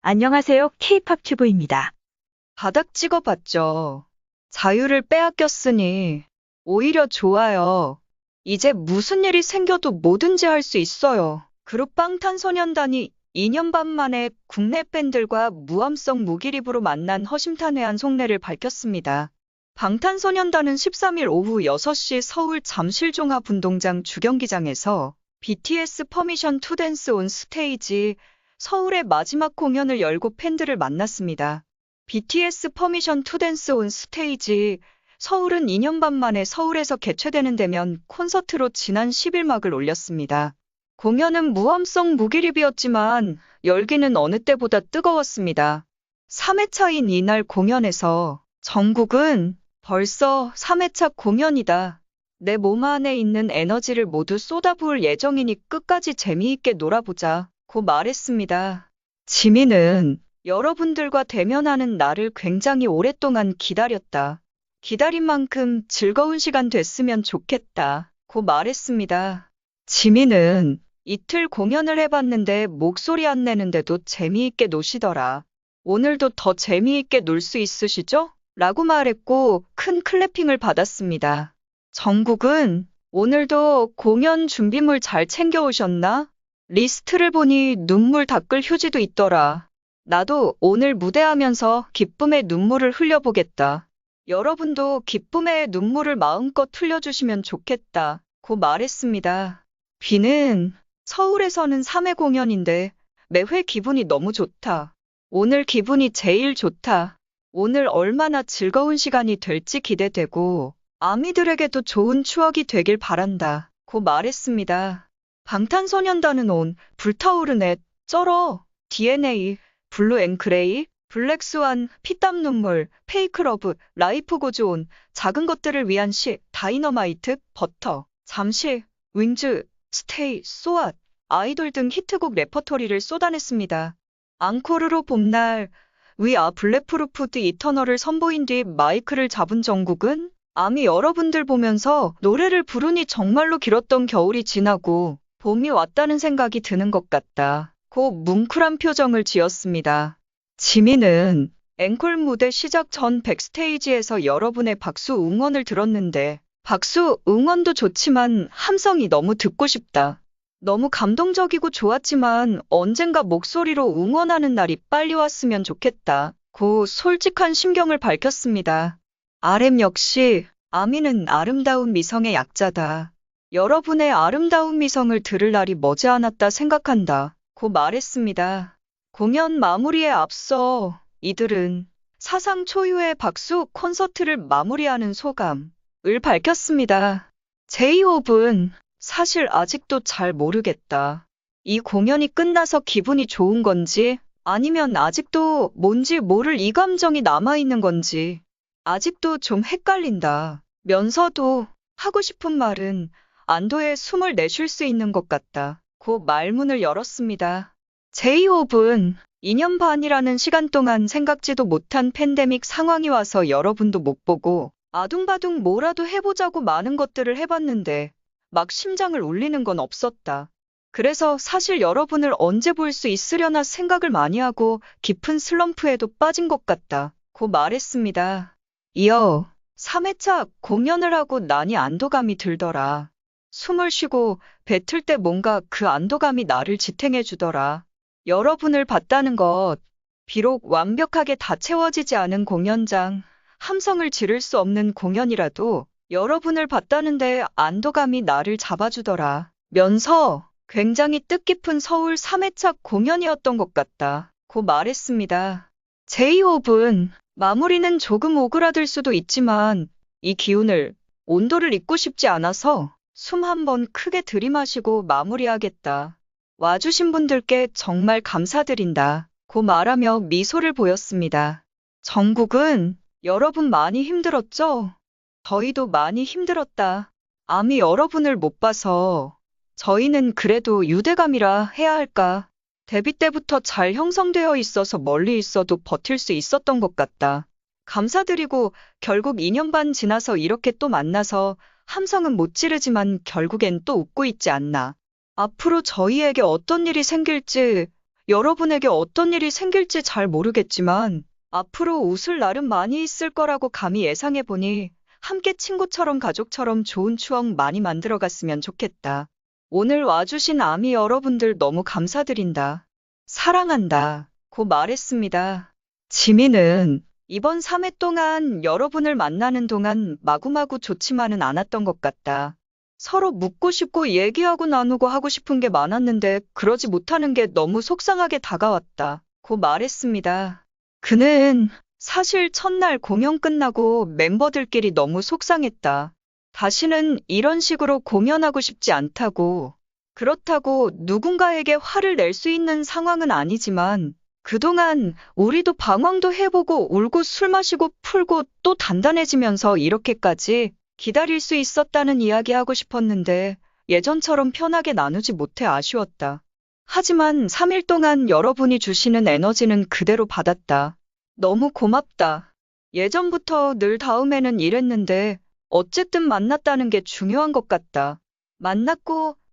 안녕하세요. K-팝 튜브입니다. 바닥 찍어봤죠. 자유를 빼앗겼으니 오히려 좋아요. 이제 무슨 일이 생겨도 뭐든지 할 수 있어요. 그룹 방탄소년단이 2년 반 만에 국내 팬들과 무함성 무기립으로 만난 허심탄회한 속내를 밝혔습니다. 방탄소년단은 13일 오후 6시 서울 잠실종합운동장 주경기장에서 BTS 퍼미션 투 댄스 온 스테이지 서울의 마지막 공연을 열고 팬들을 만났습니다. BTS 퍼미션 투 댄스 온 스테이지 서울은 2년 반 만에 서울에서 개최되는 대면 콘서트로 지난 10일 막을 올렸습니다. 공연은 무함성 무기립이었지만 열기는 어느 때보다 뜨거웠습니다. 3회차인 이날 공연에서 정국은 벌써 3회차 공연이다. 내 몸 안에 있는 에너지를 모두 쏟아부을 예정이니 끝까지 재미있게 놀아보자 고 말했습니다. 지민은 여러분들과 대면하는 날을 굉장히 오랫동안 기다렸다. 기다린 만큼 즐거운 시간 됐으면 좋겠다 고 말했습니다. 지민은 이틀 공연을 해봤는데 목소리 안 내는데도 재미있게 노시더라. 오늘도 더 재미있게 놀 수 있으시죠? 라고 말했고 큰 클래핑을 받았습니다. 정국은 오늘도 공연 준비물 잘 챙겨오셨나? 리스트를 보니 눈물 닦을 휴지도 있더라. 나도 오늘 무대하면서 기쁨의 눈물을 흘려보겠다. 여러분도 기쁨의 눈물을 마음껏 흘려주시면 좋겠다 고 말했습니다. 비는 서울에서는 3회 공연인데 매회 기분이 너무 좋다. 오늘 기분이 제일 좋다. 오늘 얼마나 즐거운 시간이 될지 기대되고 아미들에게도 좋은 추억이 되길 바란다 고 말했습니다. 방탄소년단은 온 불타오르네, 쩔어, DNA, 블루 앤 그레이, 블랙스완, 피땀 눈물, 페이크 러브, 라이프 고즈 온, 작은 것들을 위한 시, 다이너마이트, 버터, 잠시, 윙즈, 스테이, 소앗, 아이돌 등 히트곡 레퍼토리를 쏟아냈습니다. 앙코르로 봄날, 위아 블랙프루프 드 이터널을 선보인 뒤 마이크를 잡은 정국은 아미 여러분들 보면서 노래를 부르니 정말로 길었던 겨울이 지나고 봄이 왔다는 생각이 드는 것 같다 고 뭉클한 표정을 지었습니다. 지민은 앵콜 무대 시작 전 백스테이지에서 여러분의 박수 응원을 들었는데 박수 응원도 좋지만 함성이 너무 듣고 싶다. 너무 감동적이고 좋았지만 언젠가 목소리로 응원하는 날이 빨리 왔으면 좋겠다 고 솔직한 심경을 밝혔습니다. RM 역시 아미는 아름다운 미성의 약자다. 여러분의 아름다운 미성을 들을 날이 머지않았다 생각한다 고 말했습니다. 공연 마무리에 앞서 이들은 사상 초유의 박수 콘서트를 마무리하는 소감을 밝혔습니다. 제이홉은 사실 아직도 잘 모르겠다. 이 공연이 끝나서 기분이 좋은 건지 아니면 아직도 뭔지 모를 이 감정이 남아있는 건지 아직도 좀 헷갈린다. 면서도 하고 싶은 말은 안도의 숨을 내쉴 수 있는 것 같다 고 말문을 열었습니다. 제이홉은 2년 반이라는 시간 동안 생각지도 못한 팬데믹 상황이 와서 여러분도 못 보고 아둥바둥 뭐라도 해보자고 많은 것들을 해봤는데 막 심장을 울리는 건 없었다. 그래서 사실 여러분을 언제 볼 수 있으려나 생각을 많이 하고 깊은 슬럼프에도 빠진 것 같다 고 말했습니다. 이어 3회차 공연을 하고 나니 안도감이 들더라. 숨을 쉬고 뱉을 때 뭔가 그 안도감이 나를 지탱해 주더라. 여러분을 봤다는 것, 비록 완벽하게 다 채워지지 않은 공연장, 함성을 지를 수 없는 공연이라도 여러분을 봤다는데 안도감이 나를 잡아주더라. 면서 굉장히 뜻깊은 서울 3회차 공연이었던 것 같다 고 말했습니다. 제이홉은 마무리는 조금 오그라들 수도 있지만 이 기운을, 온도를 잊고 싶지 않아서 숨 한 번 크게 들이마시고 마무리하겠다. 와주신 분들께 정말 감사드린다 고 말하며 미소를 보였습니다. 정국은 여러분 많이 힘들었죠? 저희도 많이 힘들었다. 아미 여러분을 못 봐서 저희는 그래도 유대감이라 해야 할까? 데뷔 때부터 잘 형성되어 있어서 멀리 있어도 버틸 수 있었던 것 같다. 감사드리고 결국 2년 반 지나서 이렇게 또 만나서 함성은 못 지르지만 결국엔 또 웃고 있지 않나. 앞으로 저희에게 어떤 일이 생길지 여러분에게 어떤 일이 생길지 잘 모르겠지만 앞으로 웃을 날은 많이 있을 거라고 감히 예상해보니 함께 친구처럼 가족처럼 좋은 추억 많이 만들어갔으면 좋겠다. 오늘 와주신 아미 여러분들 너무 감사드린다. 사랑한다. 고 말했습니다. 지민은 이번 3회 동안 여러분을 만나는 동안 마구마구 좋지만은 않았던 것 같다. 서로 묻고 싶고 얘기하고 나누고 하고 싶은 게 많았는데 그러지 못하는 게 너무 속상하게 다가왔다. 고 말했습니다. 그는 사실 첫날 공연 끝나고 멤버들끼리 너무 속상했다. 다시는 이런 식으로 공연하고 싶지 않다고. 그렇다고 누군가에게 화를 낼 수 있는 상황은 아니지만 그동안 우리도 방황도 해보고 울고 술 마시고 풀고 또 단단해지면서 이렇게까지 기다릴 수 있었다는 이야기 하고 싶었는데 예전처럼 편하게 나누지 못해 아쉬웠다. 하지만 3일 동안 여러분이 주시는 에너지는 그대로 받았다. 너무 고맙다. 예전부터 늘 다음에는 이랬는데 어쨌든 만났다는 게 중요한 것 같다.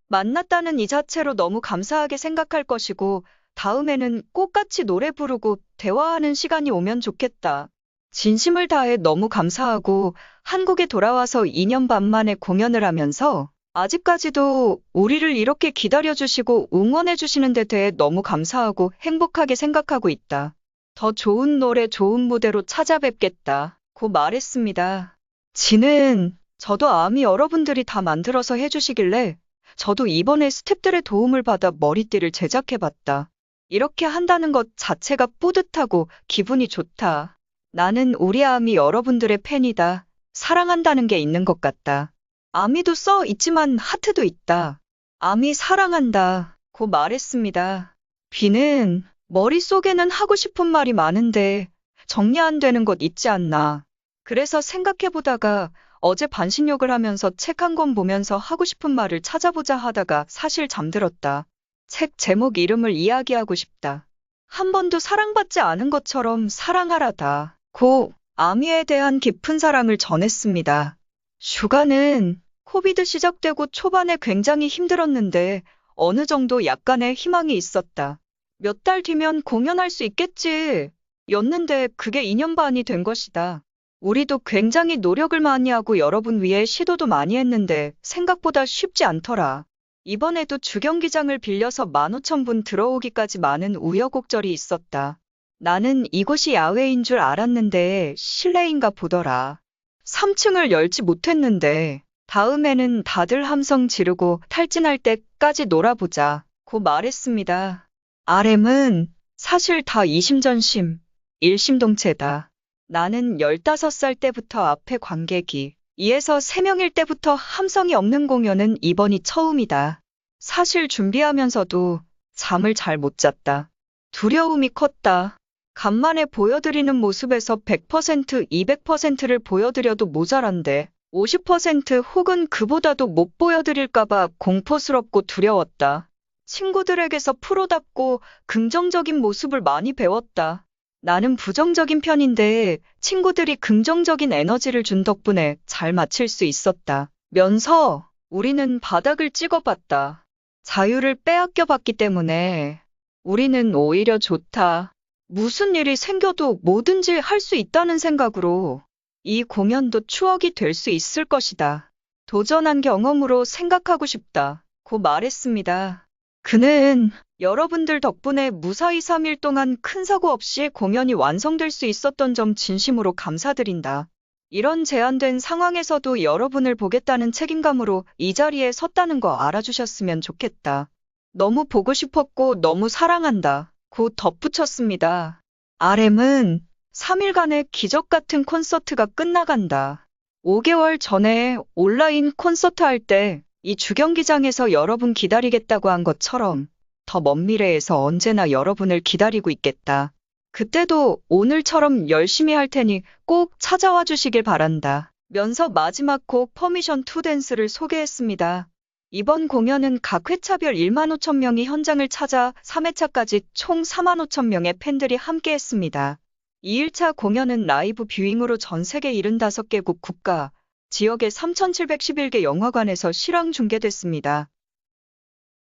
만났다는 이 자체로 너무 감사하게 생각할 것이고 다음에는 꼭 같이 노래 부르고 대화하는 시간이 오면 좋겠다. 진심을 다해 너무 감사하고 한국에 돌아와서 2년 반 만에 공연을 하면서 아직까지도 우리를 이렇게 기다려주시고 응원해주시는 데 대해 너무 감사하고 행복하게 생각하고 있다. 더 좋은 노래 좋은 무대로 찾아뵙겠다. 고 말했습니다. 지는 저도 아미 여러분들이 다 만들어서 해주시길래 저도 이번에 스태프들의 도움을 받아 머리띠를 제작해봤다. 이렇게 한다는 것 자체가 뿌듯하고 기분이 좋다. 나는 우리 아미 여러분들의 팬이다. 사랑한다는 게 있는 것 같다. 아미도 써 있지만 하트도 있다. 아미 사랑한다. 고 말했습니다. 비는 머릿속에는 하고 싶은 말이 많은데 정리 안 되는 것 있지 않나. 그래서 생각해보다가 어제 반신욕을 하면서 책 한 권 보면서 하고 싶은 말을 찾아보자 하다가 사실 잠들었다. 책 제목 이름을 이야기하고 싶다. 한 번도 사랑받지 않은 것처럼 사랑하라다. 고 아미에 대한 깊은 사랑을 전했습니다. 슈가는 코비드 시작되고 초반에 굉장히 힘들었는데 어느 정도 약간의 희망이 있었다. 몇 달 뒤면 공연할 수 있겠지. 였는데 그게 2년 반이 된 것이다. 우리도 굉장히 노력을 많이 하고 여러분 위해 시도도 많이 했는데 생각보다 쉽지 않더라. 이번에도 주경기장을 빌려서 15,000분 들어오기까지 많은 우여곡절이 있었다. 나는 이곳이 야외인 줄 알았는데 실내인가 보더라. 3층을 열지 못했는데 다음에는 다들 함성 지르고 탈진할 때까지 놀아보자. 고 말했습니다. RM은 사실 다 이심전심, 일심동체다. 나는 15살 때부터 앞에 관객이 2에서 3명일 때부터 함성이 없는 공연은 이번이 처음이다. 사실 준비하면서도 잠을 잘 못 잤다. 두려움이 컸다. 간만에 보여드리는 모습에서 100%, 200%를 보여드려도 모자란데 50% 혹은 그보다도 못 보여드릴까봐 공포스럽고 두려웠다. 친구들에게서 프로답고 긍정적인 모습을 많이 배웠다. 나는 부정적인 편인데 친구들이 긍정적인 에너지를 준 덕분에 잘 마칠 수 있었다. 면서 우리는 바닥을 찍어봤다. 자유를 빼앗겨봤기 때문에 우리는 오히려 좋다. 무슨 일이 생겨도 뭐든지 할 수 있다는 생각으로 이 공연도 추억이 될 수 있을 것이다. 도전한 경험으로 생각하고 싶다. 고 말했습니다. 그는 여러분들 덕분에 무사히 3일 동안 큰 사고 없이 공연이 완성될 수 있었던 점 진심으로 감사드린다. 이런 제한된 상황에서도 여러분을 보겠다는 책임감으로 이 자리에 섰다는 거 알아주셨으면 좋겠다. 너무 보고 싶었고 너무 사랑한다. 고 덧붙였습니다. RM은 3일간의 기적 같은 콘서트가 끝나간다. 5개월 전에 온라인 콘서트 할 때 이 주경기장에서 여러분 기다리겠다고 한 것처럼 더 먼 미래에서 언제나 여러분을 기다리고 있겠다. 그때도 오늘처럼 열심히 할 테니 꼭 찾아와 주시길 바란다. 면서 마지막 곡 퍼미션 투 댄스를 소개했습니다. 이번 공연은 각 회차별 15,000명이 현장을 찾아 3회차까지 총 45,000명의 팬들이 함께했습니다. 2일차 공연은 라이브 뷰잉으로 전 세계 75개국 국가, 지역의 3,711개 영화관에서 실황 중계됐습니다.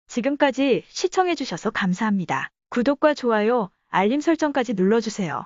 지금까지 시청해주셔서 감사합니다. 구독과 좋아요, 알림 설정까지 눌러주세요.